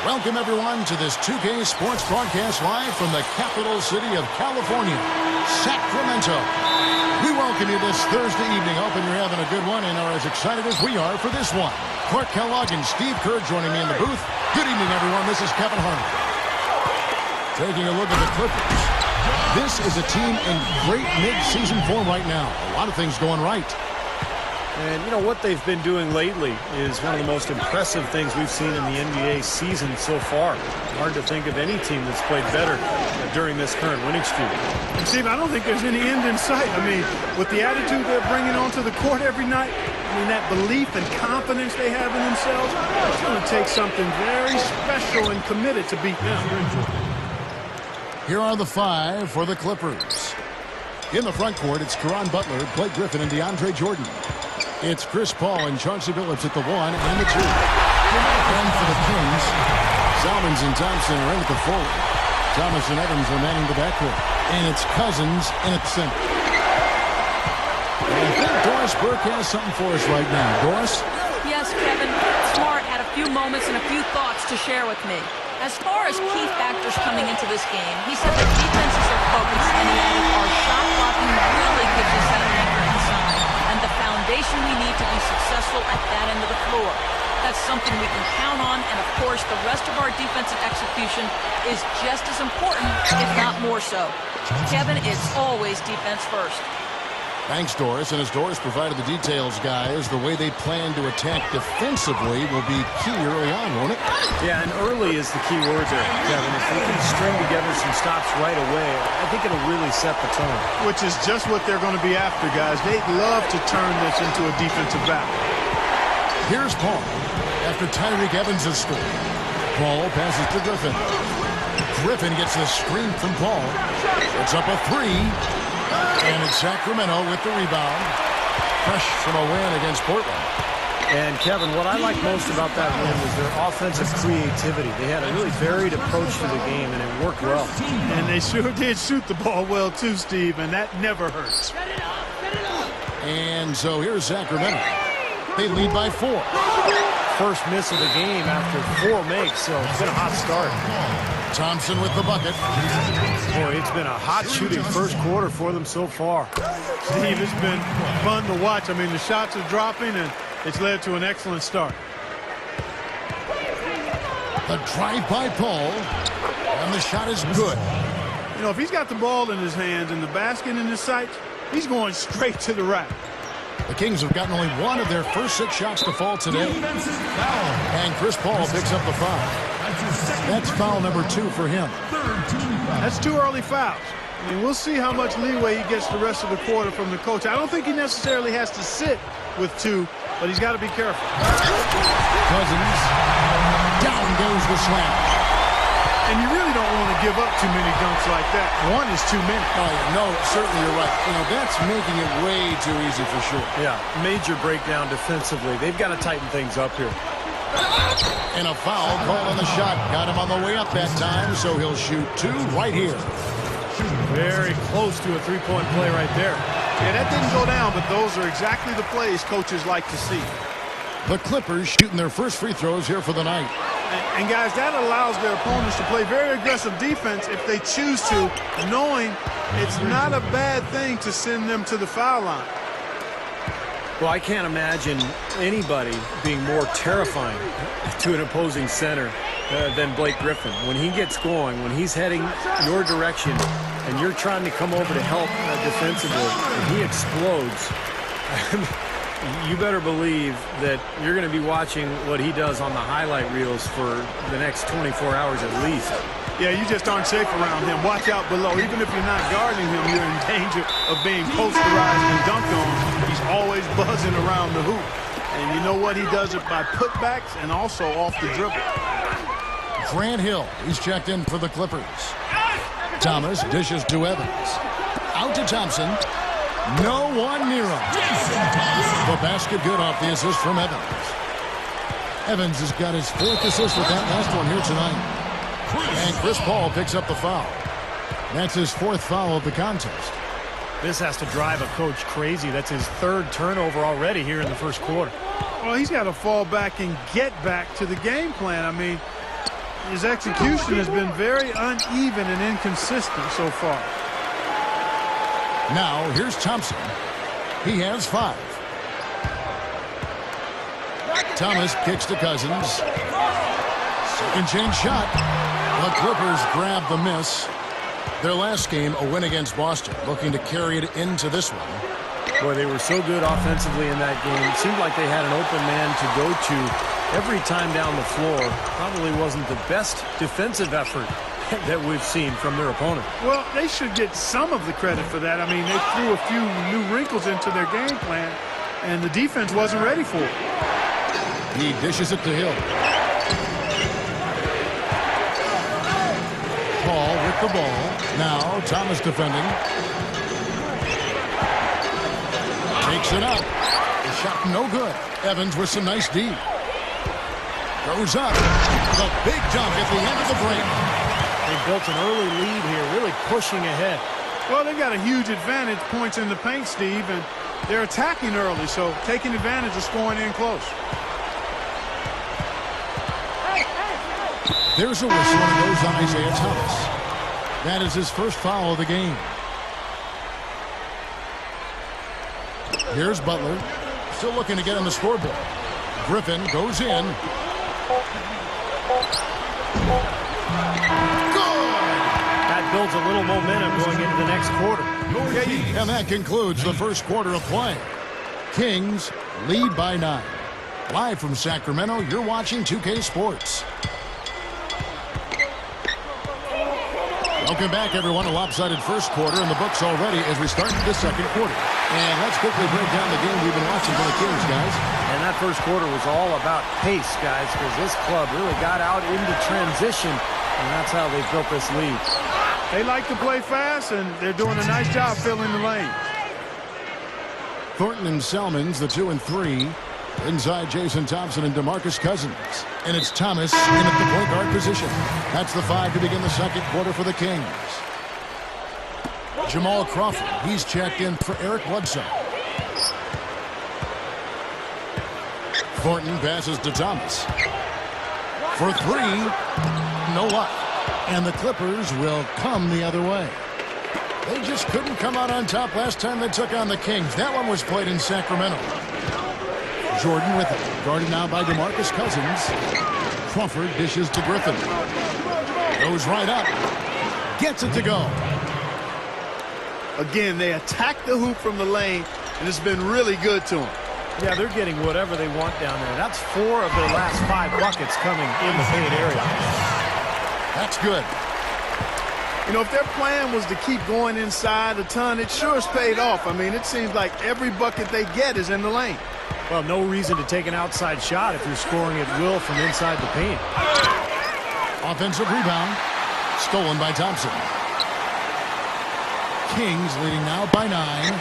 Welcome, everyone, to this 2K Sports broadcast live from the capital city of California, Sacramento. We welcome you this Thursday evening. Hoping you're having a good one and are as excited as we are for this one. Clark Kellogg and Steve Kerr joining me in the booth. Good evening, everyone. This is Kevin Harlan. Taking a look at the Clippers. This is a team in great mid-season form right now. A lot of things going right. And, you know, what they've been doing lately is one of the most impressive things we've seen in the NBA season so far. Hard to think of any team that's played better during this current winning streak. And, Steve, I don't think there's any end in sight. I mean, with the attitude they're bringing onto the court every night, I mean, that belief and confidence they have in themselves, it's going to take something very special and committed to beat them. Here are the five for the Clippers. In the front court, it's Caron Butler, Blake Griffin, and DeAndre Jordan. It's Chris Paul and Chauncey Billups at the 1 and the 2. And for the Kings, Salmons and Thompson are in at the 4. Thomas and Evans are manning the backcourt. And it's Cousins in at the center. And I think Doris Burke has something for us right now. Doris? Yes, Kevin. Smart had a few moments and a few thoughts to share with me. As far as key factors coming into this game, he said that defenses are focused and he added our shot blocking really gives us that anchor inside and the foundation we need to be successful at that end of the floor. That's something we can count on, and of course the rest of our defensive execution is just as important, if not more so. Kevin, it's always defense first. Thanks, Doris. And as Doris provided the details, guys, the way they plan to attack defensively will be key early on, won't it? Yeah, and early is the key word there, Kevin. If they can string together some stops right away, I think it'll really set the tone. Which is just what they're going to be after, guys. They'd love to turn this into a defensive battle. Here's Paul after Tyreke Evans has scored. Paul passes to Griffin. Griffin gets the screen from Paul. It's up a 3. And it's Sacramento with the rebound. Fresh from a win against Portland. And, Kevin, what I like most about that win was their offensive creativity. They had a really varied approach to the game, and it worked well. And they sure did shoot the ball well, too, Steve, and that never hurts. And so here's Sacramento. They lead by 4. First miss of the game after 4 makes, so it's been a hot start. Thompson with the bucket. Boy, it's been a hot shooting first quarter for them so far. Steve, it's been fun to watch. I mean, the shots are dropping, and it's led to an excellent start. The drive by Paul, and the shot is good. You know, if he's got the ball in his hands and the basket in his sights, he's going straight to the rack. The Kings have gotten only 1 of their first 6 shots to fall today. And Chris Paul picks up the foul. That's foul number 2 for him. That's 2 early fouls. I mean, we'll see how much leeway he gets the rest of the quarter from the coach. I don't think he necessarily has to sit with 2, but he's got to be careful. Cousins. Down goes the slam. And you really don't want to give up too many dunks like that. 1 is too many. Oh, yeah, no, certainly you're right. You know, that's making it way too easy for sure. Yeah, major breakdown defensively. They've got to tighten things up here. And a foul call on the shot. Got him on the way up that time, so he'll shoot 2 right here. Very close to a three-point play right there. Yeah, that didn't go down, but those are exactly the plays coaches like to see. The Clippers shooting their first free throws here for the night. And guys, that allows their opponents to play very aggressive defense if they choose to, knowing it's not a bad thing to send them to the foul line. Well, I can't imagine anybody being more terrifying to an opposing center than Blake Griffin. When he gets going, when he's heading your direction, and you're trying to come over to help defensively, and he explodes, you better believe that you're going to be watching what he does on the highlight reels for the next 24 hours at least. Yeah, you just aren't safe around him. Watch out below. Even if you're not guarding him, you're in danger of being posterized and dunked on. He's always buzzing around the hoop. And you know what? He does it by putbacks and also off the dribble. Grant Hill, he's checked in for the Clippers. Thomas dishes to Evans. Out to Thompson. No one near him. The basket good off the assist from Evans. Evans has got his 4th assist with that last one here tonight. And Chris Paul picks up the foul. That's his 4th foul of the contest. This has to drive a coach crazy. That's his 3rd turnover already here in the first quarter. Well, he's got to fall back and get back to the game plan. I mean, his execution has been very uneven and inconsistent so far. Now, here's Thompson. He has 5. Thomas kicks to Cousins. Second chance shot. The Clippers grab the miss. Their last game, a win against Boston, looking to carry it into this one. Boy, they were so good offensively in that game. It seemed like they had an open man to go to every time down the floor. Probably wasn't the best defensive effort that we've seen from their opponent. Well, they should get some of the credit for that. I mean, they threw a few new wrinkles into their game plan, and the defense wasn't ready for it. He dishes it to Hill. Paul with the ball. Now Thomas defending. Takes it up. The shot no good. Evans with some nice D. Goes up. The big dunk at the end of the break. They built an early lead here, really pushing ahead. Well, they got a huge advantage, points in the paint, Steve, and they're attacking early, so taking advantage of scoring in close. There's a whistle, and it goes on Isaiah Thomas. That is his first foul of the game. Here's Butler. Still looking to get on the scoreboard. Griffin goes in. Good! That builds a little momentum going into the next quarter. And that concludes the first quarter of play. Kings lead by 9. Live from Sacramento, you're watching 2K Sports. Welcome back, everyone. A lopsided first quarter in the books already as we start the second quarter. And let's quickly break down the game we've been watching for the Kings, guys. And that first quarter was all about pace, guys, because this club really got out into transition, and that's how they built this lead. They like to play fast, and they're doing a nice job filling the lane. Thornton and Selmans, the 2 and 3. Inside Jason Thompson and DeMarcus Cousins. And it's Thomas in at the point guard position. That's the 5 to begin the second quarter for the Kings. Jamal Crawford, he's checked in for Eric Bledsoe. Thornton passes to Thomas. For 3, no luck. And the Clippers will come the other way. They just couldn't come out on top last time they took on the Kings. That one was played in Sacramento. Jordan with it. Guarded now by DeMarcus Cousins. Crawford dishes to Griffin. Goes right up. Gets it to go. Again, they attack the hoop from the lane, and it's been really good to them. Yeah, they're getting whatever they want down there. That's 4 of their last 5 buckets coming in the paint area. That's good. You know, if their plan was to keep going inside a ton, it sure has paid off. I mean, it seems like every bucket they get is in the lane. Well, no reason to take an outside shot if you're scoring at will from inside the paint. Offensive rebound. Stolen by Thompson. Kings leading now by 9.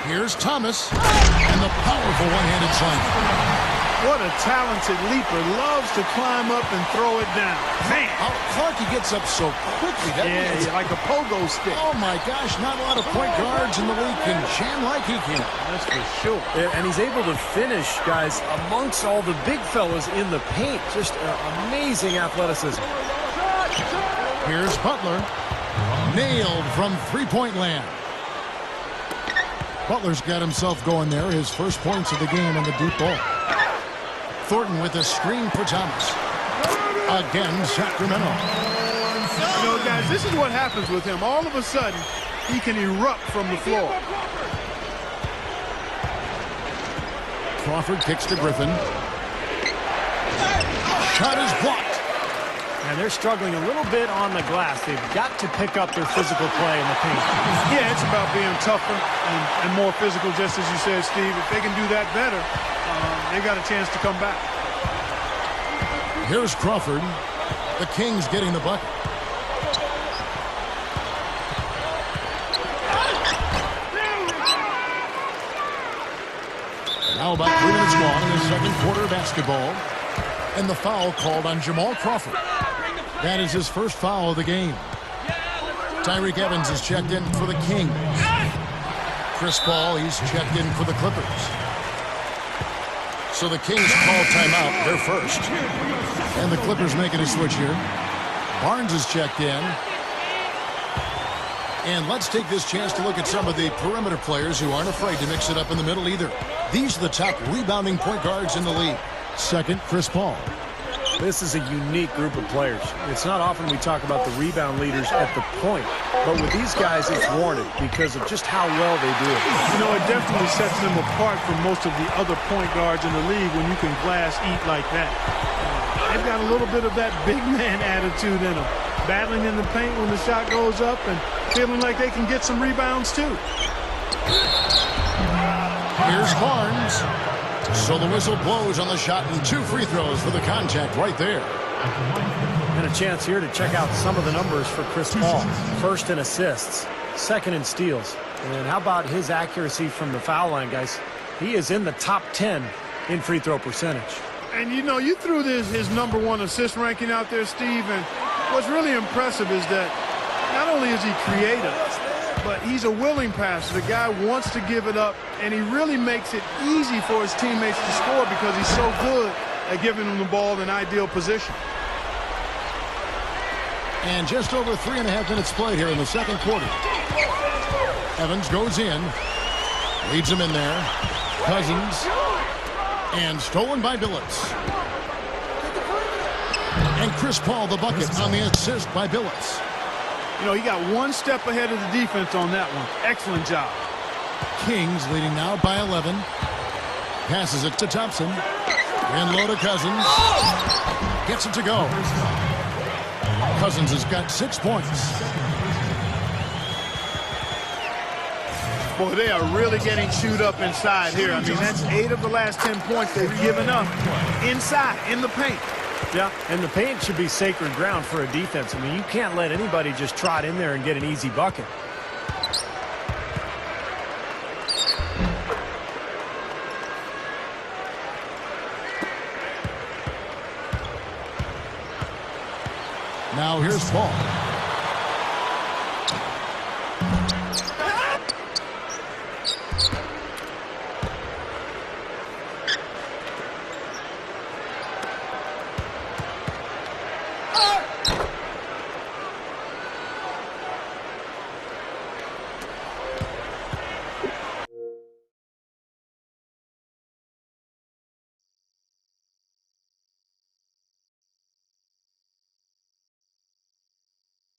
Here's Thomas. And the powerful one-handed slam. What a talented leaper. Loves to climb up and throw it down. Man! Clark, he gets up so quickly. Yeah, like a pogo stick. Oh, my gosh. Not a lot of point guards in the league can jam like he can. That's for sure. Yeah, and he's able to finish, guys, amongst all the big fellas in the paint. Just amazing athleticism. Here's Butler. Nailed from three-point land. Butler's got himself going there. His first points of the game on the deep ball. Thornton with a screen for Thomas. Again, Sacramento. You know, guys, this is what happens with him. All of a sudden, he can erupt from the floor. Crawford kicks to Griffin. Shot is blocked. And they're struggling a little bit on the glass. They've got to pick up their physical play in the paint. Yeah, it's about being tougher and more physical, just as you said, Steve. If they can do that better, they got a chance to come back. Here's Crawford. The Kings getting the bucket. Now about 3 minutes gone in the second quarter of basketball. And the foul called on Jamal Crawford. That is his first foul of the game. Tyreke Evans is checked in for the Kings. Chris Paul, he's checked in for the Clippers. So the Kings call timeout. They're first. And the Clippers making a switch here. Barnes is checked in. And let's take this chance to look at some of the perimeter players who aren't afraid to mix it up in the middle either. These are the top rebounding point guards in the league. Second, Chris Paul. This is a unique group of players. It's not often we talk about the rebound leaders at the point, but with these guys, it's warranted because of just how well they do it. You know, it definitely sets them apart from most of the other point guards in the league when you can glass eat like that. They've got a little bit of that big man attitude in them, battling in the paint when the shot goes up and feeling like they can get some rebounds too. Here's Barnes. So the whistle blows on the shot and 2 free throws for the contact right there. And a chance here to check out some of the numbers for Chris Paul. First in assists, second in steals. And how about his accuracy from the foul line, guys? He is in the top 10 in free throw percentage. And you know, you threw his #1 assist ranking out there, Steve, and what's really impressive is that not only is he creative, but he's a willing passer. The guy wants to give it up, and he really makes it easy for his teammates to score because he's so good at giving them the ball in ideal position. And just over 3.5 minutes played here in the second quarter. Evans goes in, leads him in there. Cousins, and stolen by Billups. And Chris Paul the bucket on the assist by Billups. You know, he got one step ahead of the defense on that one. Excellent job. Kings leading now by 11. Passes it to Thompson. And low to Cousins. Gets it to go. Cousins has got 6 points. Boy, they are really getting chewed up inside here. I mean, that's 8 of the last 10 points they've given up inside, in the paint. Yeah, and the paint should be sacred ground for a defense. I mean, you can't let anybody just trot in there and get an easy bucket. Now here's Paul.